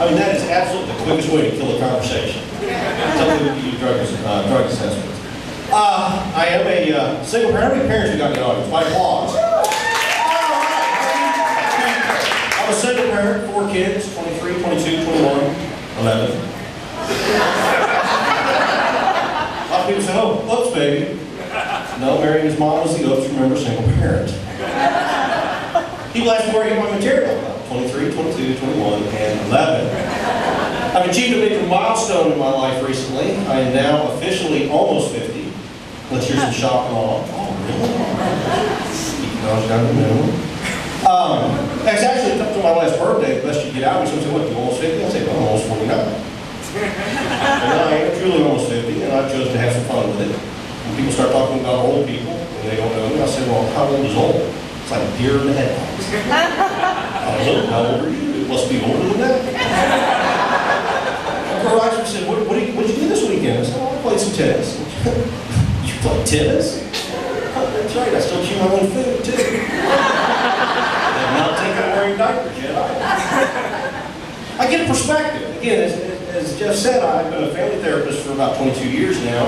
I mean, that is absolutely the quickest way to kill a conversation. Something that you drug assessments. I am a single parent. How many parents you got in the audience? My applause. I'm a single parent, 4 kids, 23, 22, 21, 11. A lot of people say, oh, oops, baby. No, marrying his mom was the oops, remember, single parent. People ask me where I get my material. 23, 22, 21, and 11. I've achieved a major milestone in my life recently. I am now officially almost 50. Let's hear some shock and awe. Oh, really? Keep knowledge down the middle. It's actually up to my last birthday, the best you get out of me. Someone say, what, you almost 50? I say, well, I'm almost 49. And I am truly almost 50, and I chose to have some fun with it. When people start talking about old people, and they don't know me, I say, well, how old is old? It's like a deer in the headlights. I don't know, how old are you? It must be older than that. My girl actually said, what'd you do this weekend? I said, well, I played some tennis. You play tennis? That's right, I still chew my own food, too. I'm not taking wearing diapers yet. I get a perspective. Again, as Jeff said, I've been a family therapist for about 22 years now.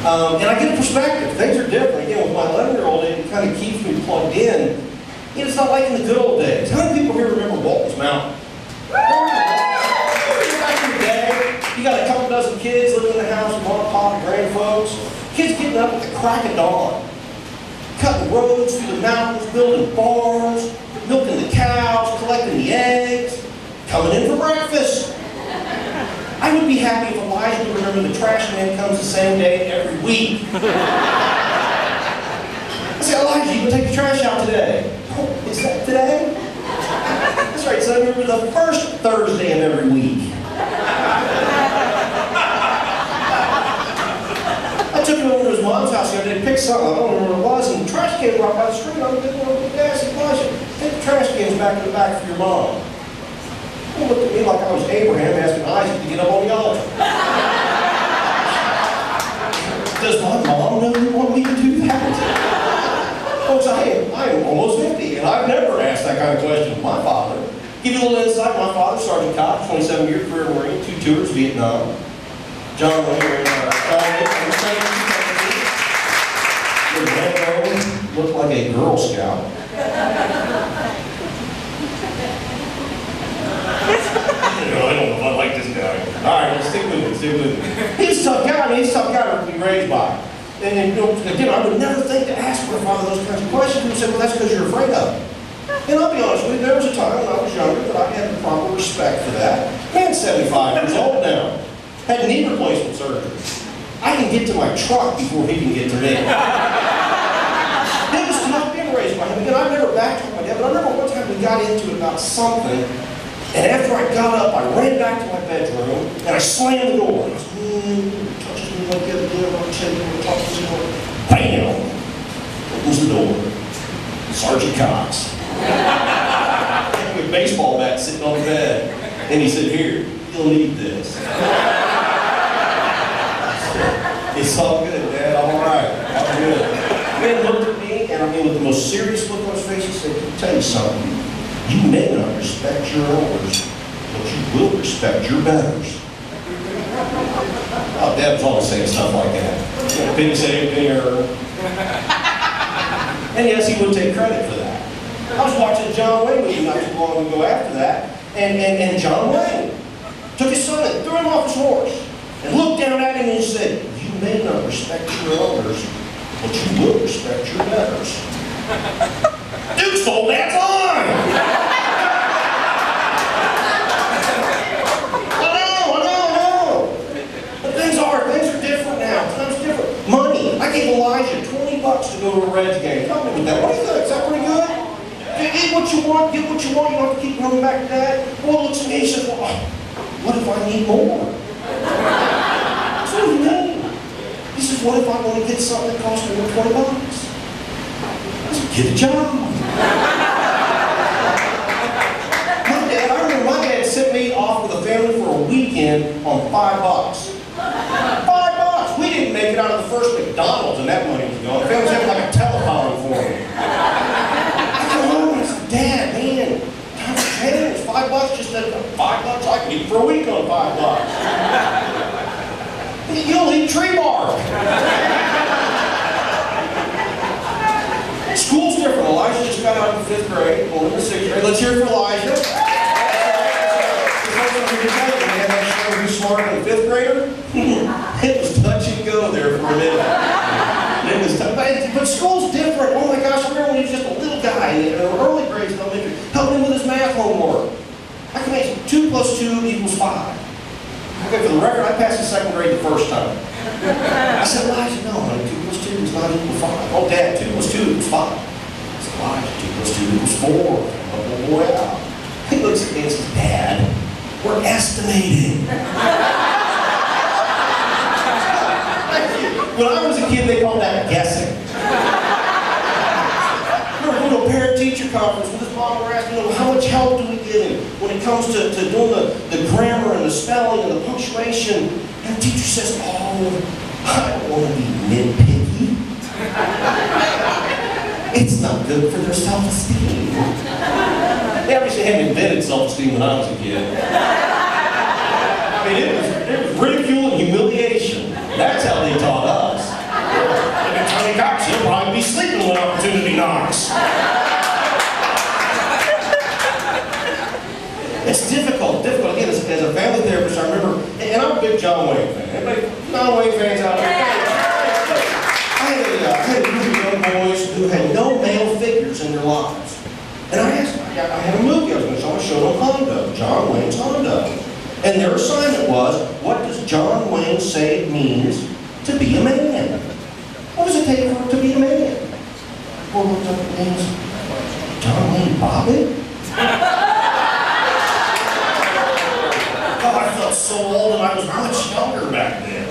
And I get a perspective. Things are different. Again, with my 11-year-old, it kind of keeps me plugged in. You know, it's not like in the good old days. How many people here remember Walton's Mountain? Back in the day, you got a couple dozen kids living in the house with mom, pop, and grand folks. Kids getting up at the crack of dawn, cutting roads through the mountains, building barns, milking the cows, collecting the eggs, coming in for breakfast. I would be happy if Elijah would remember the trash man comes the same day every week. I say, Elijah, you can take the trash out today. Oh, is that today? That's right, so I remember the first Thursday of every week. I took him over to his mom's house the other day to pick something. I don't remember what it was, and the trash can rocked by the street. I was getting one of the gas. Elijah, take the trash cans back to the back for your mom. He looked at me like I was Abraham asking Isaac to get up on the altar. Does my mom really want me to do that? Folks, I am almost 50, and I've never asked that kind of question of my father. Give you a little insight. My father, Sergeant Cox, 27-year career Marine, 2 tours, Vietnam. John Wayne, looked like a Girl Scout. I don't know if I like this guy. All right, stick with it. He's a tough guy. I mean, he's a tough guy to be raised by. And you know, again, I would never think to ask my father those kinds of questions. He said, well, that's because you're afraid of it. And I'll be honest with you, there was a time when I was younger that I had the proper respect for that. Man's 75 years old now. Had knee replacement surgery. I can get to my truck before he can get to me. It was tough being raised by him. Again, I've never backtalked my dad, but I remember one time we got into it about something. And after I got up, I ran back to my bedroom, and I slammed the door. I was, touched me like the other day, I'm talking to him. Bam! Opens the door. Sergeant Cox. With a baseball bat sitting on the bed. And he said, here, you'll need this. It's all good, Dad. I'm all right. I'm good. The man looked at me, and I mean, with the most serious look on his face, he said, "I'll tell you something. You may not respect your elders, but you will respect your betters." Oh, Dad was always saying stuff like that. Penny saved, penny earned. And yes, he would take credit for that. I was watching John Wayne movie not too long ago after that, and John Wayne took his son and threw him off his horse, and looked down at him and said, "You may not respect your elders, but you will respect your betters." Dude stole that line! I know. But things are different now. Times different. Money. I gave Elijah $20 to go to a Reds game. Tell me with that. What do you think? Is that pretty good? Get what you want, get what you want. You don't have to keep coming back to that. Well, looks at me and says, well, what if I need more? That's what he mean. He says, what if I want to get something that costs more than $20? I said, get a job. I remember my dad sent me off with a family for a weekend on $5. $5. We didn't make it out of the first McDonald's and that money was gone. The family was having like a telephone for me. I come home and I said, Dad, man, times have changed. $5 $5 just at $5? I can eat for a week on $5. You'll eat tree bark. School's different. Elijah just got out of the 5th grade, going into 6th grade. Let's hear it for Elijah. Who's smarter than a 5th grader? It was touch and go there for a minute. It was tough. But school's different. Oh my gosh, I remember when he was just a little guy in the early grades in elementary, helping him with his math homework. I can make 2 + 2 = 5. Okay, for the record, I passed the 2nd grade the first time. I said, Elijah, no, honey, 2 + 2 is not equal 5. Oh, Dad, 2 + 2 = 5. I said, Elijah, 2 + 2 = 4. Oh, wow. He looks at me and says, Dad, we're estimating. When I was a kid, they called that guessing. We were going to a parent-teacher conference with his mom. We're asking him, how much help do we give him when it comes to doing the grammar and the spelling and the punctuation? And the teacher says, oh, I don't want to be nitpicky. It's not good for their self-esteem. They obviously hadn't invented self-esteem when I was a kid. I mean, it was ridicule and humiliation. That's how they taught us. Look at Tony Cox, he'll probably be sleeping when opportunity knocks. It's difficult. Again, as a family therapist, I remember, and I'm a big John Wayne fan. Anybody John Wayne fans out there? I had a group of young boys who had no male figures in their lives. And I asked them, I had a movie I was going to show, I showed them Hondo, John Wayne's Hondo. And their assignment was, what does John Wayne say it means to be a man? What does it take for him to be a man? Well, looked up and means, John Wayne Bobbitt? Oh, I felt so old and I was much younger back then.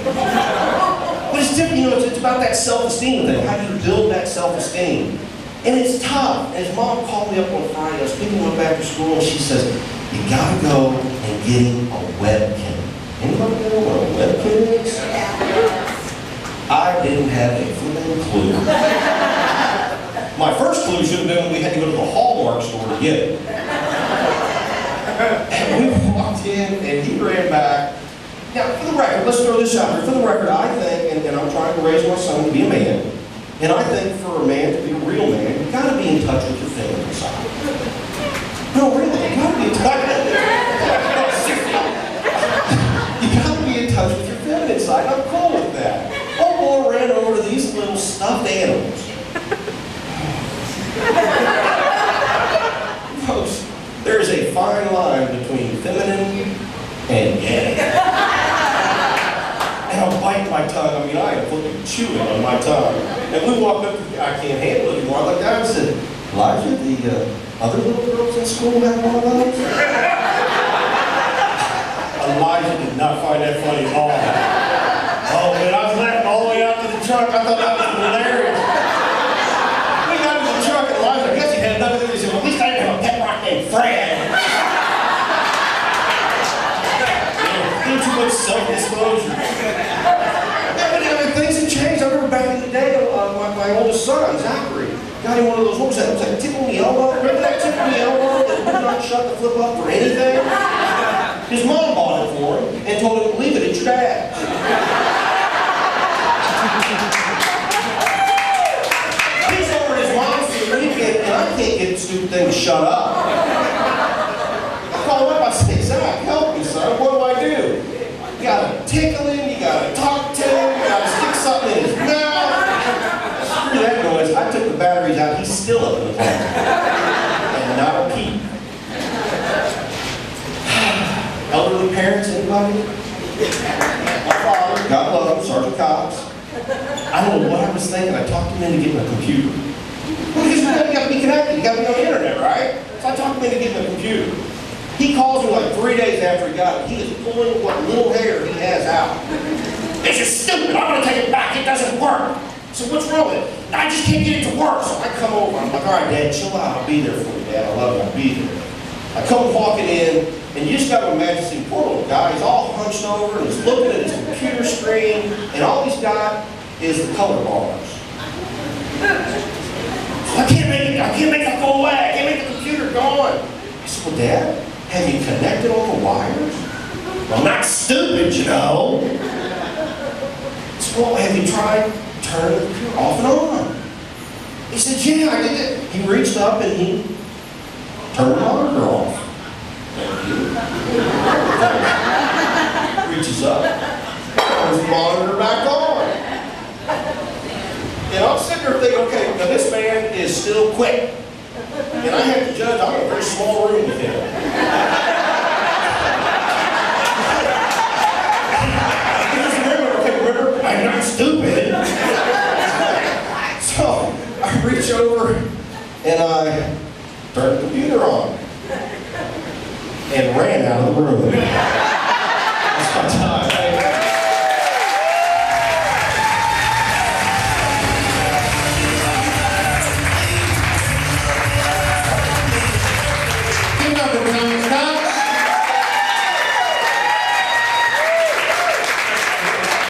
But it's different, you know, it's about that self-esteem thing. How do you build that self-esteem? And it's tough. And his mom called me up on Friday. I was picking him up after school, and she says, you gotta go and get him a webcam. Anybody know what a webcam is? I didn't have a flipping clue. My first clue should have been when we had to go to the Hallmark store to get it. And we walked in, and he ran back. Now, for the record, let's throw this out here. For the record, I think, and I'm trying to raise my son to be a man, and I think for a man to be a real man, you've got to be in touch with your feminine side. No, really, you got to be in touch. You got to be in touch with your feminine side. I'm cool with that. Oh, boy ran over to these little stuffed animals. Folks, there is a fine line between feminine and gay. And I'm biting my tongue. I mean, I am flipping chewing on my tongue. And we walked up, I can't handle it anymore. I looked down and said, Elijah, the other little girls in school have one of those? Elijah did not find that funny at all. Oh, man, I was laughing all the way out to the truck. I thought that was hilarious. We got to the truck, and Elijah, I guess he had nothing to do. He said, well, at least I didn't have a pet rock named Fred. Too much self-disclosure. Things have changed. I remember back in the day, my oldest son, Zachary, got him one of those, what was that? It was like tickle me elbow. Remember that tickle me elbow that would not shut the flip up for anything? His mom bought it for him and told him to leave it at your dad. He's over at his mom's for the weekend, and I can't get the stupid thing to shut up. I call him up, I say, Zach, help me, son. What do I do? You gotta tickle him, you gotta talk to him, you gotta stick something in his mouth. Screw that noise. I took the batteries out, he's still up in the closet. And not a peep. Elderly parents, anybody? My father, God love him, Sergeant Cox. I don't know what I was thinking. I talked him into getting a computer. Well, because you gotta be connected, you gotta be on the internet, right? So I talked him into getting a computer. He calls me like 3 days after he got it. He is pulling what little hair he has out. This is stupid. I'm going to take it back. It doesn't work. So what's wrong with it? I just can't get it to work. So I come over. I'm like, all right, Dad, chill out. I'll be there for you, Dad. I love you. I'll be there. I come walking in, and you just got to imagine this poor little guy. He's all hunched over, and he's looking at his computer screen, and all he's got is the color bars. So I can't make that go away. I can't make the computer go on. I said, well, Dad, Have you connected all the wires? Well, I'm not stupid, you know. So, well, have you tried turning the computer off and on? He said, yeah, I did it. He reached up and he turned the monitor off. Thank you. Reaches up, turns the monitor back on. And I'm sitting there thinking, okay, now this man is still quick. And I have to judge, I'm in a very small room with him. Remember, I'm not stupid. So I reach over and I turn the computer on and ran out of the room.